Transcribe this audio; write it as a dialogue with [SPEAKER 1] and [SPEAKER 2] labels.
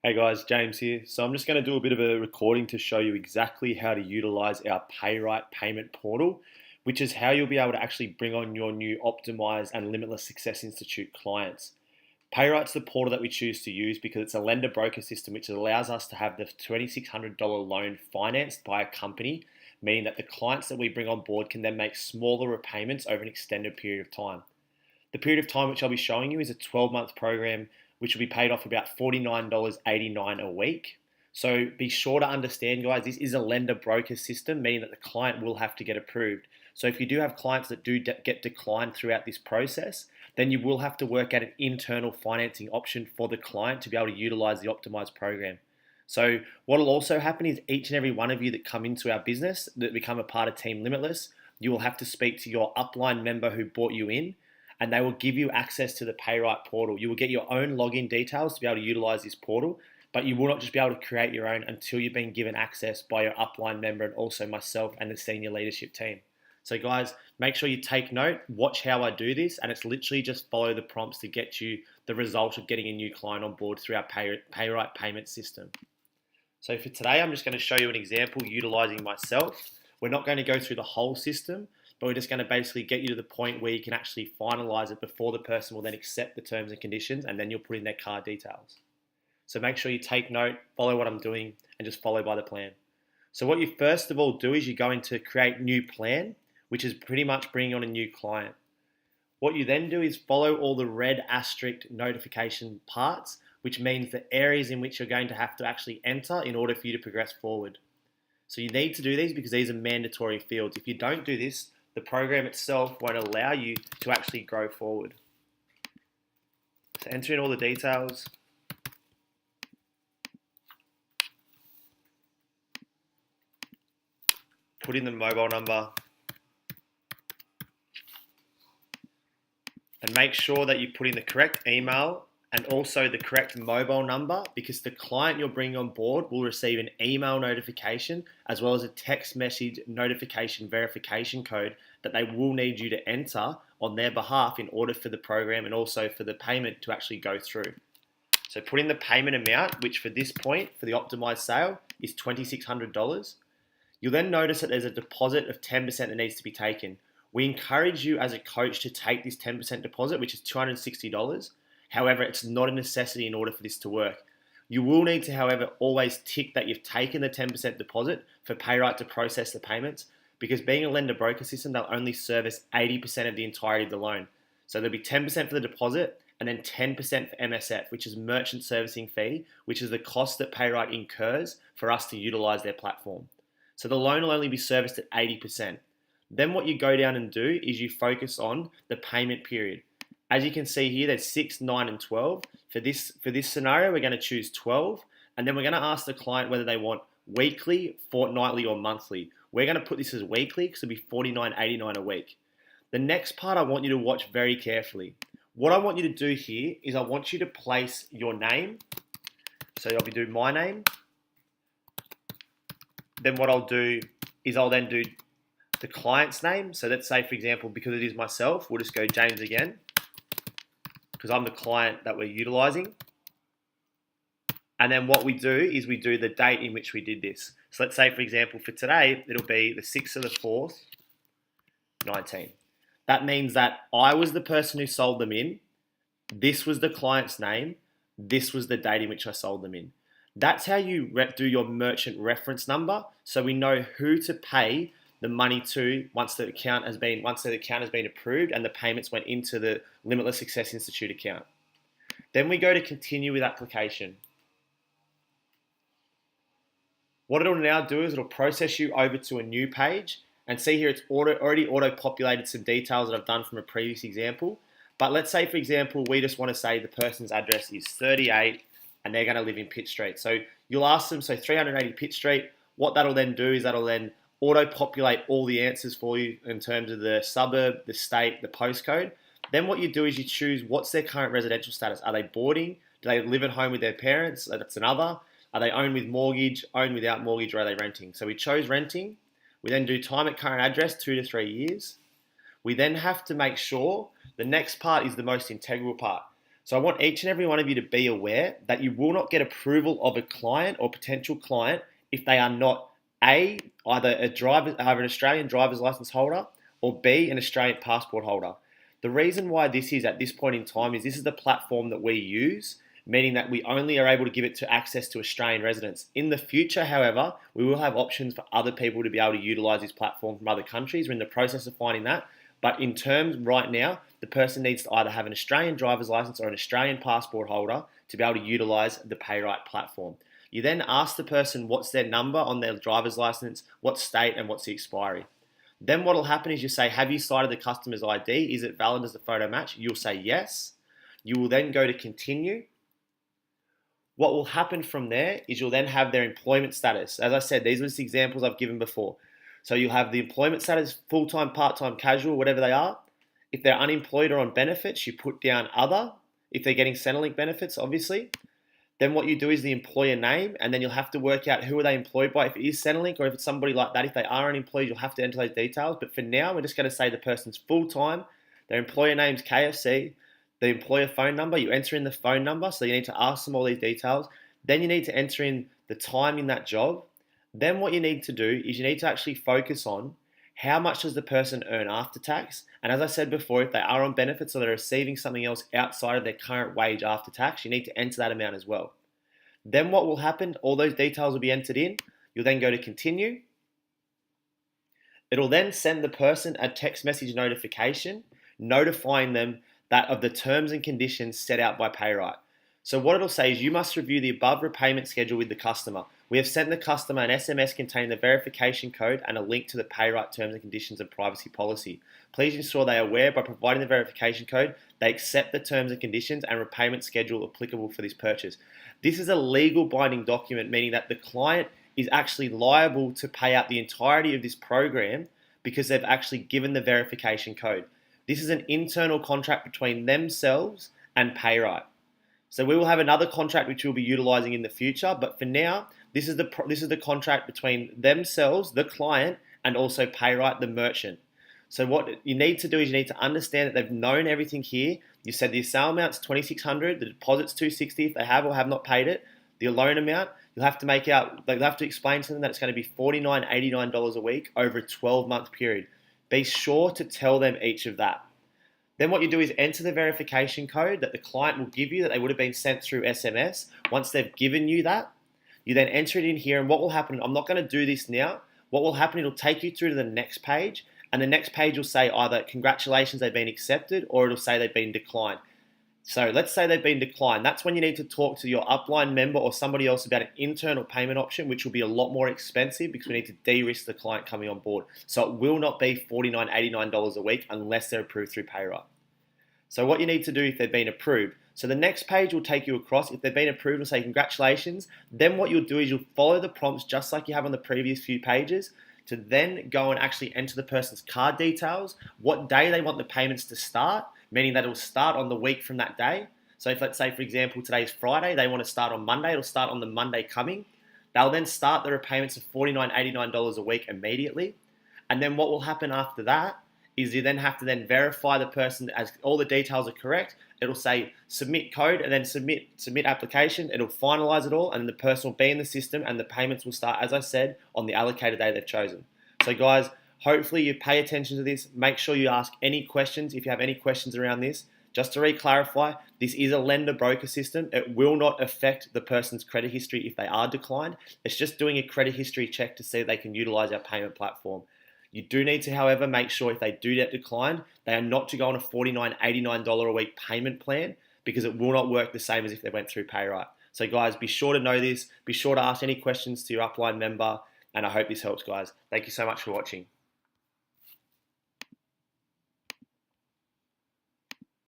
[SPEAKER 1] Hey guys, James here. So I'm just going to do a bit of a recording to show you exactly how to utilize our Payright payment portal, which is how you'll be able to actually bring on your new optimized and Limitless Success Institute clients. Payright's the portal that we choose to use because it's a lender broker system which allows us to have the $2,600 loan financed by a company, meaning that the clients that we bring on board can then make smaller repayments over an extended period of time. The period of time which I'll be showing you is a 12-month program which will be paid off about $49.89 a week. So be sure to understand, guys, this is a lender broker system, meaning that the client will have to get approved. So if you do have clients that do get declined throughout this process, then you will have to work out an internal financing option for the client to be able to utilize the optimized program. So what will also happen is each and every one of you that come into our business, that become a part of Team Limitless, you will have to speak to your upline member who brought you in, and they will give you access to the Payright portal. You will get your own login details to be able to utilize this portal, but you will not just be able to create your own until you've been given access by your upline member and also myself and the senior leadership team. So guys, make sure you take note, watch how I do this, and it's literally just follow the prompts to get you the result of getting a new client on board through our Payright payment system. So for today, I'm just going to show you an example utilizing myself. We're not going to go through the whole system, but we're just going to basically get you to the point where you can actually finalize it before the person will then accept the terms and conditions, and then you'll put in their card details. So make sure you take note, follow what I'm doing, and just follow by the plan. So what you first of all do is you go into create new plan, which is pretty much bringing on a new client. What you then do is follow all the red asterisk notification parts, which means the areas in which you're going to have to actually enter in order for you to progress forward. So you need to do these because these are mandatory fields. If you don't do this, the program itself won't allow you to actually grow forward. So enter in all the details. Put in the mobile number. And make sure that you put in the correct email and also the correct mobile number, because the client you're bringing on board will receive an email notification as well as a text message notification verification code that they will need you to enter on their behalf in order for the program and also for the payment to actually go through. So put in the payment amount, which for this point, for the optimized sale, is $2,600. You'll then notice that there's a deposit of 10% that needs to be taken. We encourage you as a coach to take this 10% deposit, which is $260. However, it's not a necessity in order for this to work. You will need to, however, always tick that you've taken the 10% deposit for Payright to process the payments, because being a lender broker system, they'll only service 80% of the entirety of the loan. So there'll be 10% for the deposit and then 10% for MSF, which is merchant servicing fee, which is the cost that Payright incurs for us to utilize their platform. So the loan will only be serviced at 80%. Then what you go down and do is you focus on the payment period. As you can see here, there's 6, 9, and 12. For this scenario, we're going to choose 12, and then we're going to ask the client whether they want weekly, fortnightly, or monthly. We're going to put this as weekly because it'll be $49.89 a week. The next part I want you to watch very carefully. What I want you to do here is I want you to place your name. So I'll be doing my name. Then what I'll do is I'll then do the client's name. So let's say, for example, because it is myself, we'll just go James again, because I'm the client that we're utilizing. And then what we do is we do the date in which we did this. So let's say, for example, for today, it'll be the 6th of the 4th, 19. That means that I was the person who sold them in. This was the client's name. This was the date in which I sold them in. That's how you do your merchant reference number, so we know who to pay the money to once the account has been approved and the payments went into the Limitless Success Institute account. Then we go to continue with application. What it'll now do is it'll process you over to a new page, and see here it's already auto-populated some details that I've done from a previous example. But let's say, for example, we just want to say the person's address is 38 and they're going to live in Pitt Street. So you'll ask them, so 380 Pitt Street. What that'll then do is that'll then auto-populate all the answers for you in terms of the suburb, the state, the postcode. Then what you do is you choose what's their current residential status. Are they boarding? Do they live at home with their parents? That's another. Are they owned with mortgage, owned without mortgage, or are they renting? So we chose renting. We then do time at current address, 2 to 3 years. We then have to make sure, the next part is the most integral part. So I want each and every one of you to be aware that you will not get approval of a client or potential client if they are not A, either an Australian driver's license holder, or B, an Australian passport holder. The reason why this is at this point in time is this is the platform that we use, meaning that we only are able to give it to access to Australian residents. In the future, however, we will have options for other people to be able to utilize this platform from other countries. We're in the process of finding that. But in terms right now, the person needs to either have an Australian driver's license or an Australian passport holder to be able to utilize the Payright platform. You then ask the person what's their number on their driver's license, what state, and what's the expiry. Then what will happen is you say, have you cited the customer's ID? Is it valid? Does the photo match? You'll say yes. You will then go to continue. What will happen from there is you'll then have their employment status. As I said, these are just examples I've given before. So you'll have the employment status, full-time, part-time, casual, whatever they are. If they're unemployed or on benefits, you put down other. If they're getting Centrelink benefits, obviously. Then what you do is the employer name, and then you'll have to work out who are they employed by. If it is Centrelink or if it's somebody like that, if they are unemployed, you'll have to enter those details. But for now, we're just going to say the person's full-time, their employer name's KFC, the employer phone number, you enter in the phone number, so you need to ask them all these details. Then you need to enter in the time in that job. Then what you need to do is you need to actually focus on how much does the person earn after tax. And as I said before, if they are on benefits or they're receiving something else outside of their current wage after tax, you need to enter that amount as well. Then what will happen, all those details will be entered in. You'll then go to continue. It'll then send the person a text message notification notifying them that of the terms and conditions set out by Payright. So what it'll say is you must review the above repayment schedule with the customer. We have sent the customer an SMS containing the verification code and a link to the Payright terms and conditions and privacy policy. Please ensure they are aware by providing the verification code, they accept the terms and conditions and repayment schedule applicable for this purchase. This is a legal binding document, meaning that the client is actually liable to pay out the entirety of this program because they've actually given the verification code. This is an internal contract between themselves and Payright. So we will have another contract which we'll be utilizing in the future, but for now, this is the contract between themselves, the client, and also Payright, the merchant. So what you need to do is you need to understand that they've known everything here. You said the sale amount's $2,600, the deposit's $260 if they have or have not paid it. The loan amount, you'll have to make out, they'll have to explain to them that it's going to be $49, $89 a week over a 12-month period. Be sure to tell them each of that. Then what you do is enter the verification code that the client will give you that they would have been sent through SMS. Once they've given you that, you then enter it in here, and what will happen, I'm not going to do this now, what will happen, it'll take you through to the next page, and the next page will say either congratulations, they've been accepted, or it'll say they've been declined. So let's say they've been declined. That's when you need to talk to your upline member or somebody else about an internal payment option, which will be a lot more expensive because we need to de-risk the client coming on board. So it will not be $49, $89 a week unless they're approved through Payright. So what you need to do if they've been approved. So the next page will take you across. If they've been approved, it'll say congratulations. Then what you'll do is you'll follow the prompts just like you have on the previous few pages to then go and actually enter the person's card details, what day they want the payments to start, meaning that it'll start on the week from that day. So if let's say, for example, today's Friday, they want to start on Monday, it'll start on the Monday coming. They'll then start the repayments of $49, $89 a week immediately. And then what will happen after that is you then have to then verify the person as all the details are correct. It'll say submit code and then submit application. It'll finalize it all and then the person will be in the system and the payments will start, as I said, on the allocated day they've chosen. So guys, hopefully you pay attention to this. Make sure you ask any questions if you have any questions around this. Just to re-clarify, this is a lender broker system. It will not affect the person's credit history if they are declined. It's just doing a credit history check to see if they can utilize our payment platform. You do need to, however, make sure if they do get declined, they are not to go on a $49, $89 a week payment plan because it will not work the same as if they went through Payright. So guys, be sure to know this. Be sure to ask any questions to your upline member, and I hope this helps, guys. Thank you so much for watching.